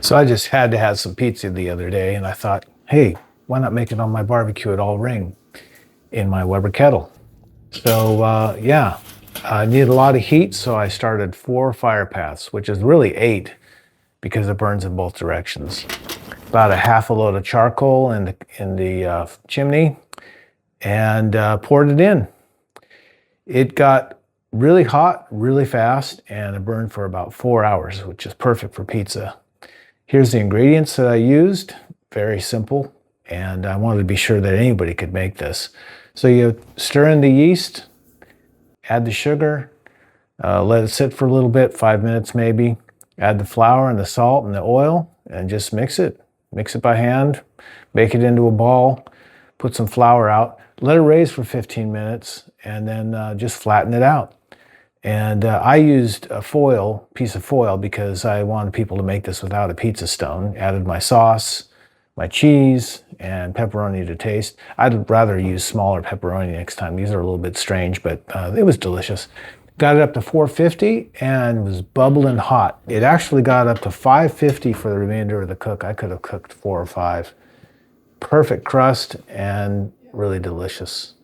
So I just had to have some pizza the other day, and I thought, hey, why not make it on my BBQitALL ring in my Weber kettle? So yeah, I needed a lot of heat, so I started 4 fire paths, which is really 8 because it burns in both directions. About a half a load of charcoal in the chimney, and poured it in. It got really hot, really fast, and it burned for about 4 hours, which is perfect for pizza. Here's the ingredients that I used. Very simple, and I wanted to be sure that anybody could make this. So you stir in the yeast, add the sugar, let it sit for a little bit, 5 minutes maybe. Add the flour and the salt and the oil, and just mix it. Mix it by hand, make it into a ball, put some flour out, let it raise for 15 minutes, and then just flatten it out. And I used a piece of foil, because I wanted people to make this without a pizza stone. Added my sauce, my cheese, and pepperoni to taste. I'd rather use smaller pepperoni next time. These are a little bit strange, but it was delicious. Got it up to 450 and was bubbling hot. It actually got up to 550 for the remainder of the cook. I could have cooked 4 or 5. Perfect crust and really delicious.